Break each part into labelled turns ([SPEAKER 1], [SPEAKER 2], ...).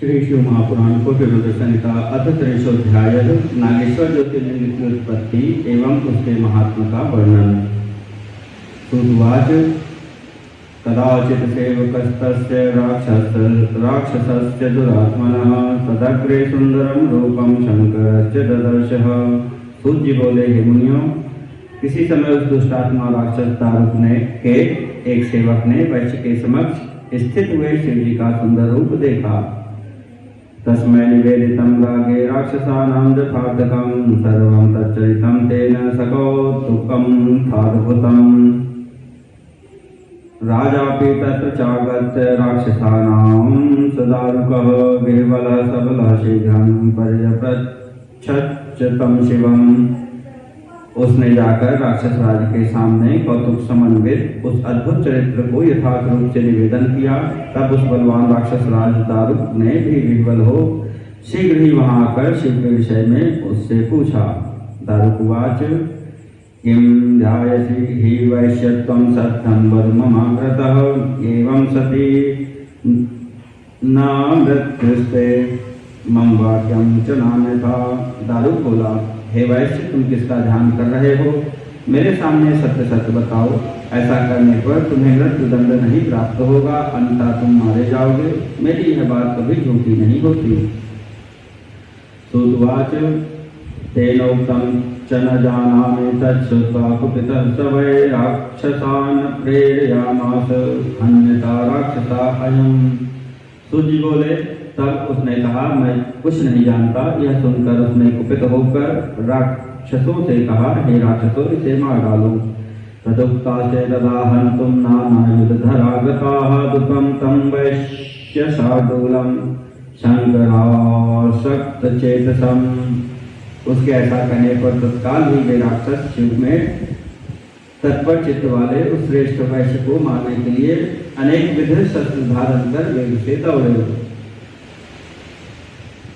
[SPEAKER 1] श्री शिव महापुराण कोटिरुद्र संहिता अथ त्रिशोध्याय नागेश्वर ज्योतिर्लिंग की उत्पत्ति एवं उसके महात्मा का वर्णन। सुवाच कदाचित् सेवकस्तस्य राक्षसस्य दुरात्मनः तदग्रे सुंदरम रूपम शंकरस्य ददर्शः। सूत जी बोले, हे मुनियों, किसी समय उस दुष्टात्मा राक्षस दारुक ने के एक सेवक ने वैश्य के समक्ष स्थित हुए शिव जी का सुंदर रूप देखा। तस्मै निवेदितं रागे राक्षसानां यथार्थकं सर्वं तच्चरितं तेन सकौतुकं थाद्भुतम्। राजापि तत्र चागत्य राक्षसानां सदारुकः वीरबलः सबलः शीघ्रं पर्यपृच्छत् तं शिवम्। उसने जाकर राक्षस राज के सामने कौतुक समन्वित उस अद्भुत चरित्र को यथार्थ रूप से निवेदन किया। तब उस बलवान राक्षस राज दारुक ने भी विह्वल हो शीघ्र ही वहां आकर शिव के विषय में उससे पूछा। दारुक उवाच, किं ध्यायसि हि वैश्यत्वं सत्यं वद ममाग्रतः एवं सति न मृत्युस्ते मम वाक्यं च नान्यथा। दारुक बोला, हे वैश्य, तुम किसका ध्यान कर रहे हो? मेरे सामने सत्य सत्य बताओ। ऐसा करने पर तुम्हें मृत्युदंड नहीं प्राप्त होगा, अन्यथा तुम मारे जाओगे। मेरी यह बात कभी झूठी नहीं होती। सुतवाच तेनोक्तं च न जानामि तच्छ्रुत्वा कुपितः स वै राक्षसान् प्रेरयामास अन्यथा राक्षसा अयम्। सूत जी बोले, तब उसने कहा, मैं कुछ नहीं जानता। यह सुनकर उसने कुपित होकर राक्षसों से कहा, हे राक्षसों, इसे मार डालो। तदुक्ता से तदा हन्तुं नानायुधधरागताः दुःखं तं वैश्यशार्दूलं शंकरासक्तचेतसम्। उसके ऐसा कहने पर तत्काल ही वे राक्षस शिव में तत्पर चित्त वाले उस श्रेष्ठ वैश्य को मारने के लिए अनेक विध शस्त्र धारण कर वेग से दौड़े।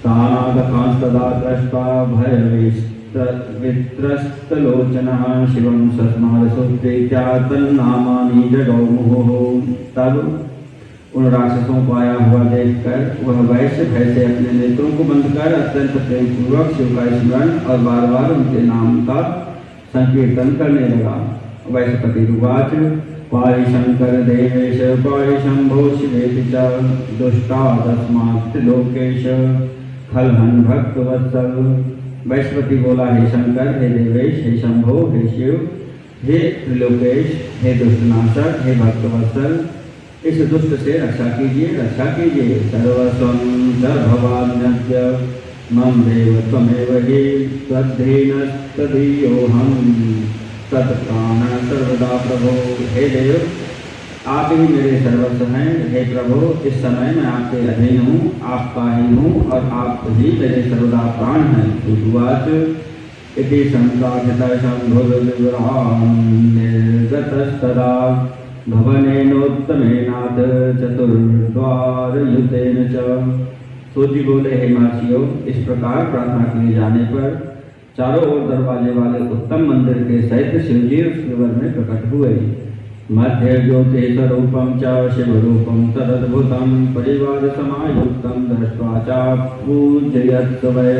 [SPEAKER 1] तानागतांस्तदा दृष्ट्वा भयवित्रस्तलोचनः शिवं सस्मारसुप्रीत्या तन्नामानि जगौ मुहुः। तब उन राक्षसों को आया हुआ देखकर वह वैश्य भय से अपने नेत्रों को बंद कर अत्यंत प्रेमपूर्वक शिव का स्मरण और बार बार उनके नाम का संकीर्तन करने लगा। वैश्यपति उवाच, पाहि शंकर देवेश पाहि शंभो शिवेति च दुष्टादस्मात् लोकेश खलहन भक्तवत्सल। वैश्यपति बोला, हे शंकर, हे देवेश, हे शंभो, हे शिव, हे त्रिलोकेश, हे दुष्टनाशक, हे भक्तवत्सल, इस दुष्ट से रक्षा कीजिए, रक्षा कीजिए। सर्वस्वं सर्वभावान्यस्य मम देव त्वमेव हि त्वद्धीनस्तदीयोऽहं तत्प्राण सर्वदा प्रभो। हे देव, आप ही मेरे सर्वस्व हैं। हे प्रभु, इस समय मैं आपके अधीन हूँ, आपका ही हूँ और आप ही मेरे सर्वदा प्राण हैं। उवाच इति संकाठितः शंभुर्विवरान् निर्गतस्तदा भवनेनोत्तमेनाथ चतुर्द्वारयुतेन च। सूत जी बोले, हे महर्षियों, इस प्रकार प्रार्थना किए जाने पर चारों ओर दरवाजे वाले उत्तम मंदिर के सहित शिवजी उस विवर में प्रकट हुए। मध्य ज्योति स्वरूपं च शिवरूपं तदद्भुतं परिवार समायुक्तं दृष्ट्वा च पूजयत् वै।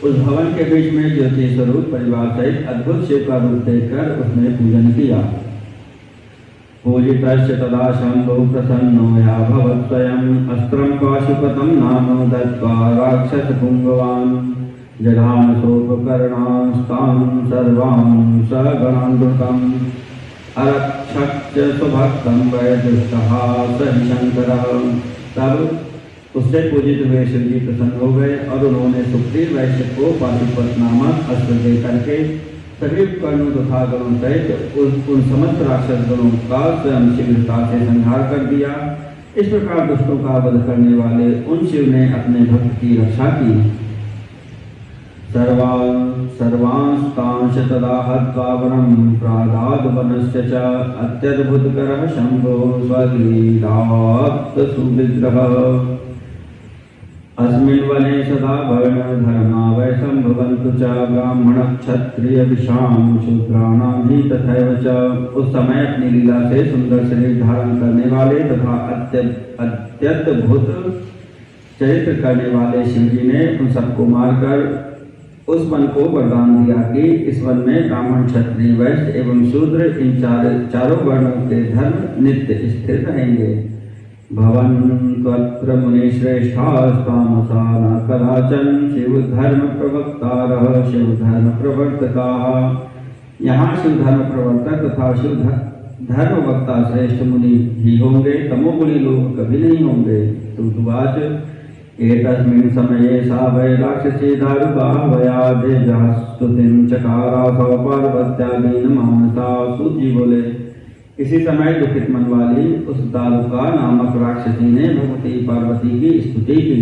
[SPEAKER 1] उस भवन के बीच में ज्योति स्वरूप परिवार सहित अद्भुत शिव का रूप देखकर उसने पूजन किया। पूजितस्य तदा शंभो प्रसन्नो याभवत् स्वयं अस्त्रं पाशुपतं नाम दत्त्वा राक्षसपुङ्गवान् जघान सोपकरणास्तां सर्वां सगणान्धुकम् अरक्षक् स्वभक्तं वै दुष्टः स हि शंकरः। तब उससे पूजित हुए शिवजी प्रसन्न हो गए और उन्होंने सुप्रीम वैश्य को पाशुपत नामक अस्त्र दे करके सभी उपकरणों तथा गणों सहित उन समस्त राक्षस गणों का स्वयं शीघ्रता से संहार कर दिया। इस प्रकार दुष्टों का वध करने वाले उन शिव ने अपने भक्त की रक्षा की। सर्वांस्तांश तदा हत्वा वनं प्रादाद वनस्य च अत्यद्भुतकरः शंभो स्वलीलात् सुविग्रहः। अस्मिन् वने सदा वर्ण धर्मा वै संभवन्तु च ब्राह्मण क्षत्रिय विषाम शूद्राणां हि तथैव च। उस समय अपनी लीला से सुंदर शरीर धारण करने वाले तथा अत्यद्भुत चरित्र करने वाले शिव जी ने उन सबको मारकर उस वन को वरदान दिया कि इस वन में ब्राह्मण क्षत्रिय वैश्य एवं शूद्र इन चारों वर्णों के धर्म नित्य स्थिर रहेंगे। भवन्त्वत्र मुनिश्रेष्ठास्तामसा न कदाचन शिव धर्म प्रवक्तारः शिव धर्म प्रवर्तकाः। यहाँ शिव धर्म प्रवर्तक तथा शिव धर्म वक्ता श्रेष्ठ मुनि ही होंगे, तमोगुणी लोग कभी नहीं होंगे। तुतुवाच एतस्मिन् समये सा वै राक्षसी दारुका वयादेजः स्तुतिं चकारासौ पार्वत्यादीन मानसा। सूत जी बोले, इसी समय दुखित मन वाली उस दारुका नामक राक्षसी ने भगवती पार्वती की स्तुति की।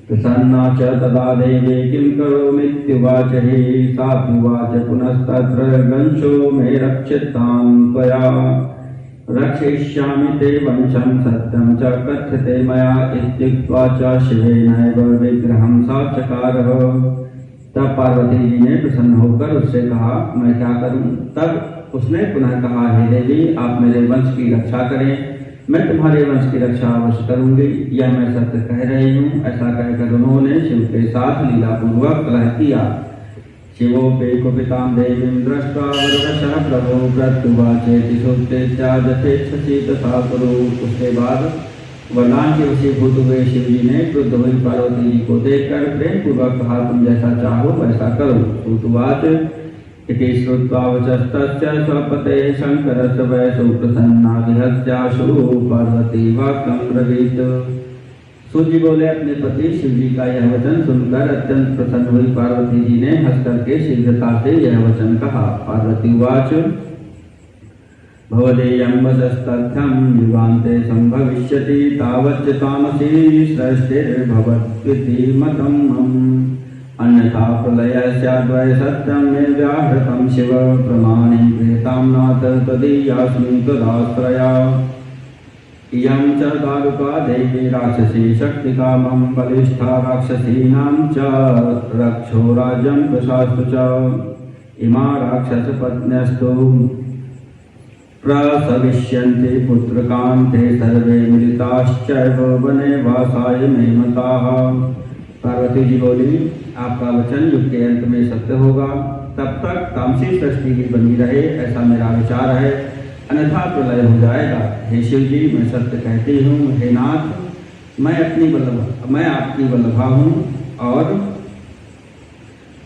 [SPEAKER 1] प्रसन्ना च तदा देवी किं करोमीत्युवाच हि सात्युवाच पुनस्तत्र गंशो मे रक्षितां त्वया रक्षयिष्यामि ते वंशं सत्यं च कथ्यते मया इत्युक्त्वा च शिवेनैव विग्रहं सा चकारः। तब पार्वती जी ने प्रसन्न होकर उससे कहा, मैं क्या करूं? तब उसने पुनः कहा, हे देवी, आप मेरे वंश की रक्षा करें, मैं तुम्हारे वंश की रक्षा अवश्य करूंगी, यह मैं सत्य कह रही हूँ। ऐसा कहकर उन्होंने शिव के साथ लीलापूर्वक कलह किया। शिवोपि कुपितां देवीं दृष्ट्वा वरवशः प्रभो प्रत्युवाचेति सूक्तेत्याजथेच्छसि तथा कुरु। उसके बाद वरदान के वशीभूत हुए शिव जी ने क्रुद्ध हुई पार्वती जी को देखकर प्रेम पूर्वक कहा, तुम जैसा चाहो वैसा करो। सूतुवाच इति श्रुत्वा वचस्तस्य स्वपतेः शंकरस्य वै सुप्रसन्ना विहस्याशु पार्वती वाक्यं ब्रवीत। सूत जी बोले, अपने पति शिव जी का यह वचन सुनकर अत्यंत प्रसन्न हुई पार्वती जी ने हंस करके शीघ्रता से यह वचन कहा। पार्वती उवाच भवदेयं वचस्तथ्यं युगान्ते संभविष्यति तावच्च तामसी सृष्टिर्भवत्विति मतं मम। अन्यथा प्रलयः स्याद्वै सत्यं मे व्याहृतं शिव प्रमाणं प्रेतां नाथ तदीयास्मि तदाश्रया। इयं च दारुका देवी राक्षसी शक्तिकामं बलिष्ठा राक्षसीनां च रक्षो राज्यं प्रशास्तु च। इमा राक्षसपत्न्यस्तु प्रसविष्यन्ति पुत्रकान्ते सर्वे मिलिताश्चैव वने वासाय मे मताः। पार्वती जी बोली, आपका वचन युग के अंत में सत्य होगा, तब तक तामसी सृष्टि ही बनी रहे, ऐसा मेरा विचार है, अन्यथा प्रलय हो जाएगा। हे शिव जी, मैं सत्य कहती हूँ। हे नाथ, मैं आपकी वल्लभा हूँ और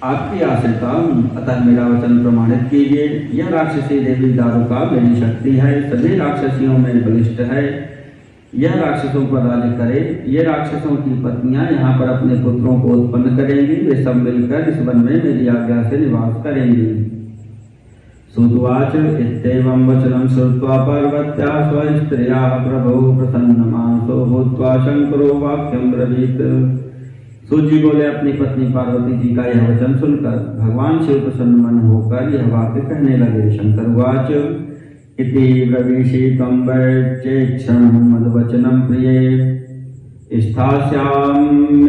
[SPEAKER 1] आपकी आश्रिता हूँ, अतः मेरा वचन प्रमाणित कीजिए। यह राक्षसी देवी दारुका मेरी शक्ति है, सभी राक्षसियों में बलिष्ठ है, यह राक्षसों पर राज्य करे। ये राक्षसों की पत्नियां यहाँ पर अपने पुत्रों को उत्पन्न करेंगी, वे सब मिलकर इस वन में मेरी आज्ञा से निवास करेंगी। सुतवाच इत्येवं वचनं श्रुत्वा पार्वत्या स्वस्त्रियाः प्रभो प्रसन्नमानसो भूत्वा शंकरो वाक्यं ब्रवीत। सूत जी बोले, अपनी पत्नी पार्वती जी का यह वचन सुनकर भगवान शिव प्रसन्न मन होकर यह वाक्य कहने लगे। शंकर उवाच इति ब्रवीषितं वैचेक्षणं मद्वचनं प्रिये स्थास्याम्यस्मिन्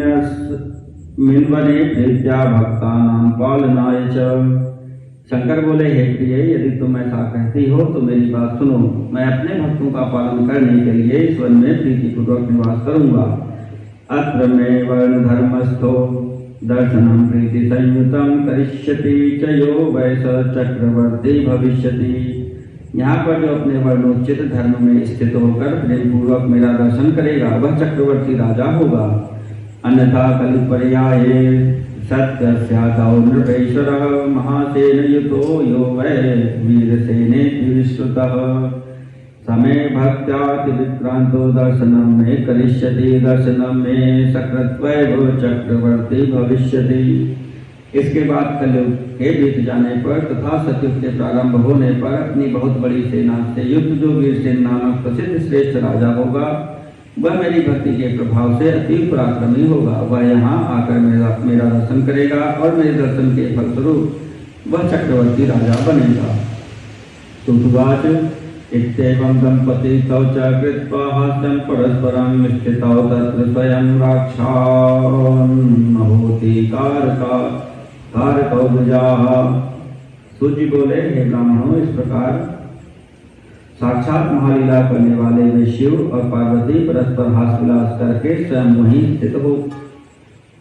[SPEAKER 1] वने प्रीत्या भक्तानां पालनाय च। शंकर बोले, हे प्रिय, यदि तुम ऐसा कहती हो तो मेरी बात सुनो। मैं अपने भक्तों का पालन करने के लिए इस वन में प्रीतिपूर्वक निवास करूंगा। अत्र मे वर्ण धर्मस्थो दर्शनं प्रीति संयुतं करिष्यति च यो वै स चक्रवर्ती भविष्यति। यहाँ पर जो अपने वर्णोचित धर्म में स्थित होकर प्रेम पूर्वक मेरा दर्शन करेगा वह चक्रवर्ती राजा होगा। अन्यथा कलिपर्याये सत्यस्यादौ नृपेश्वरः महासेनयुतो यो वै वीरसेनेति विश्रुतः समे भक्त्यातिविक्रांतो दर्शनं मे करिष्यति दर्शनं मे सकृत्वैव चक्रवर्ती भविष्यति। इसके बाद कलयुग के बीत जाने पर तथा सतयुग के प्रारंभ होने पर अपनी बहुत बड़ी सेना से युद्ध जो वीरसेन नामक प्रसिद्ध श्रेष्ठ राजा होगा वह मेरी भक्ति के प्रभाव से अति पराक्रमी होगा। वह यहाँ आकर मेरा दर्शन करेगा और मेरे दर्शन के फलस्वरूप वह चक्रवर्ती राजा बनेगा। तुतुवाच इत्येवं दंपती तौ च कृत्वा हास्यं परस्परं स्थितौ तत्र स्वयं राक्षान्नभूति कारकौ द्विजाः। सूर्य बोले, हे ब्राह्मणों, इस प्रकार साक्षात महालीला करने वाले वे शिव और पार्वती परस्पर हास विलास करके स्वयं वहीं स्थित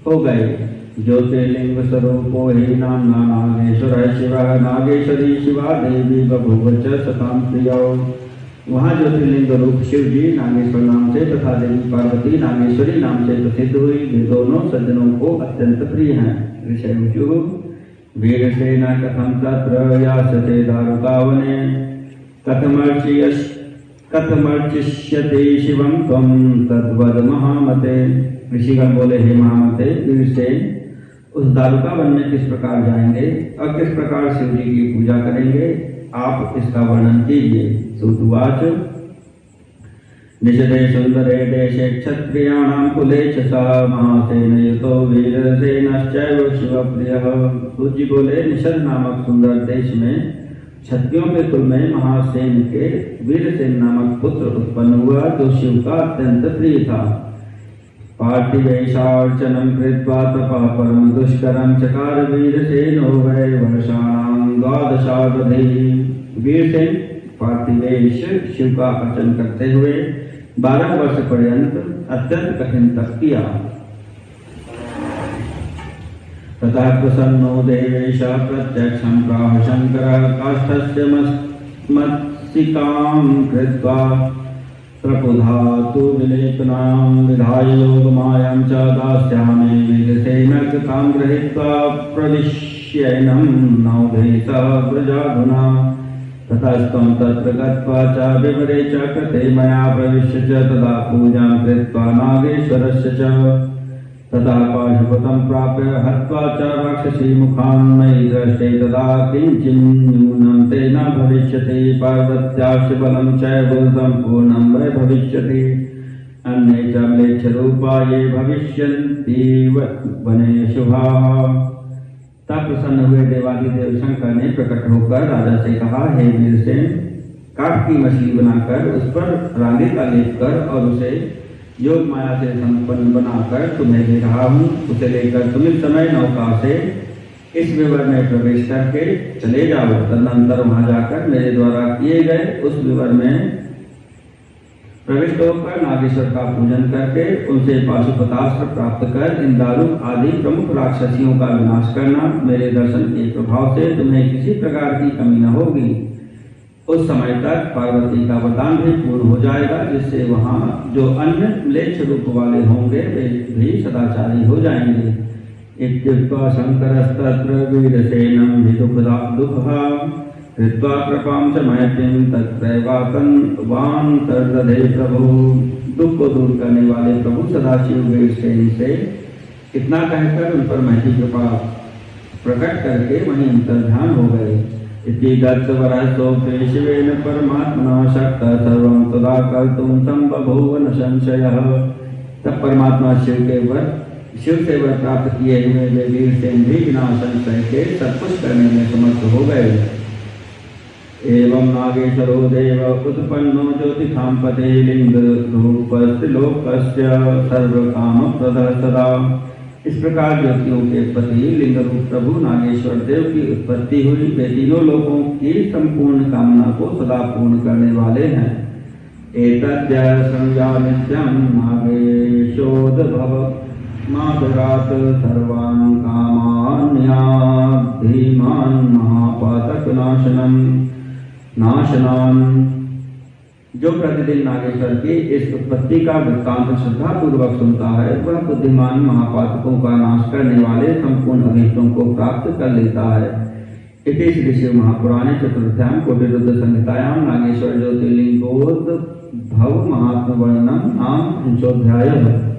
[SPEAKER 1] हो गए। ज्योतिर्लिंग स्वरूपो हि नाम्ना नागेश्वर शिव नागेश्वरी शिवा देवी बभूव च सतां प्रियौ। वहाँ ज्योतिर्लिंग रूप शिव जी नागेश्वर नाम से तथा देवी पार्वती नागेश्वरी नाम से प्रसिद्ध हुई। वे दोनों सज्जनों को अत्यंत प्रिय हैं। ऋषि वीरसेन कथम तत्र यासते दारुकावने कथमर्चिष्यते शिवं त्वं तद्वद महामते। ऋषिगण बोले, हे महामते, वीरसेन उस दारुका वन में किस प्रकार जाएंगे और किस प्रकार शिव जी की पूजा करेंगे, आप इसका वर्णन कीजिए। सूतुवाच निषदे सुंदरे देशे क्षत्रियाणां कुले च स महासेनयुतो वीरसेनश्चैव शिवप्रियः। सूर्य बोले, निषद नामक सुंदर देश में क्षत्रियों के कुल में महासेन के वीरसेन नामक पुत्र उत्पन्न हुआ जो शिव का अत्यंत प्रिय था। पार्थिवेशार्चनं कृत्वा तपः परम दुष्करं चकार वीरसेनो वै वर्षाणां द्वादशावधि। वीरसेन पार्थिवेश शिव का अर्चन करते हुए 12 वर्ष पर्यंत अत्यंत कठिन तप किया। ततः प्रसन्नो देवेश प्रत्यक्षं प्राह शंकरः काष्ठस्य मत्सिकां कृत्वा प्रपुधातु विलेपनां विधाय योगमायां च दास्यामि वीरसेनकृतां गृहीत्वा प्रदिश्यैनं नौधे सह व्रजाधुना। ततस्त्वं तत्र गत्वा च विवरे च कृते मया प्रविश्य च तदा पूजां कृत्वा नागेश्वरस्य च। तदा पाशुपतं प्राप्य हत्वा च राक्षसी मुखान् मयि दृष्टे तदा किञ्चिन्न्यूनं ते न भविष्यति पार्वत्याश्च बलं चैव सम्पूर्णं वै भविष्यति। अन्ये च म्लेच्छरूपा ये भविष्यन्ति वने शुभाः। तब प्रसन्न हुए देवादिदेव शंकर ने प्रकट होकर राजा से कहा, हे वीरसेन, काठ की मछली बनाकर उस पर रागे का लेप कर और उसे योग माया से संपन्न बनाकर तुम्हें दे रहा हूँ। उसे लेकर तुम इस समय नौका से इस विवर में प्रवेश करके चले जाओ। तदनंतर वहां जाकर मेरे द्वारा किए गए उस विवर में प्रविष्ट होकर नागेश्वर का पूजन करके उनसे पाशुपतास्त्र प्राप्त कर इन दारुक आदि प्रमुख राक्षसियों का विनाश करना। मेरे दर्शन के प्रभाव से तुम्हें किसी प्रकार की कमी न होगी। उस समय तक पार्वती का वरदान भी पूर्ण हो जाएगा, जिससे वहाँ जो अन्य म्लेच्छ रूप वाले होंगे वे भी सदाचारी हो जाएंगे। इत्युक्त्वा शंकरस्तत्र वीरसेनं दुःखः कृत्वा कृपां च मैत्रीं तत्रैवान्तर्दधे प्रभु। दुख को दूर करने वाले प्रभु सदाशिव वीरसेन से इतना कहकर उन पर मैत्री कृपा प्रकट करके वहीं अंतर्ध्यान हो गए। इति दत्तवरसोऽपि शिवेन परमात्मना शक्तः सर्वं तदा कर्तुं संबभूव न संशयः। तब परमात्मा शिव से वर प्राप्त किए हुए वे वीरसेन भी बिना संशय के सब कुछ करने में समर्थ हो गए। एवं नागेश्वरो देव उत्पन्नो ज्योतिषां पते लिंगरूपस्त्रिलोकस्य सर्वकामप्रदः सदा। इस प्रकार ज्योतियों के पति लिंग रूप प्रभु नागेश्वर देव की उत्पत्ति हुई। वे तीनों लोगों की संपूर्ण कामना को सदा पूर्ण करने वाले हैं। एतद्य संज्ञा नित्यं नागेशोद्भव मातरात् सर्वान् कामान्याद्धीमान् महापातकनाशनान्। जो प्रतिदिन नागेश्वर की इस उत्पत्ति का वृत्तांत श्रद्धा पूर्वक सुनता है वह बुद्धिमान महापातकों का नाश करने वाले संपूर्ण अभीष्टों को प्राप्त कर लेता है। इति श्री शिव महापुराणे चतुर्थ्यां कोटिरुद्र संहितायां नागेश्वर ज्योतिर्लिंगोद्भव महात्म वर्णनम नाम 5 अध्यायः।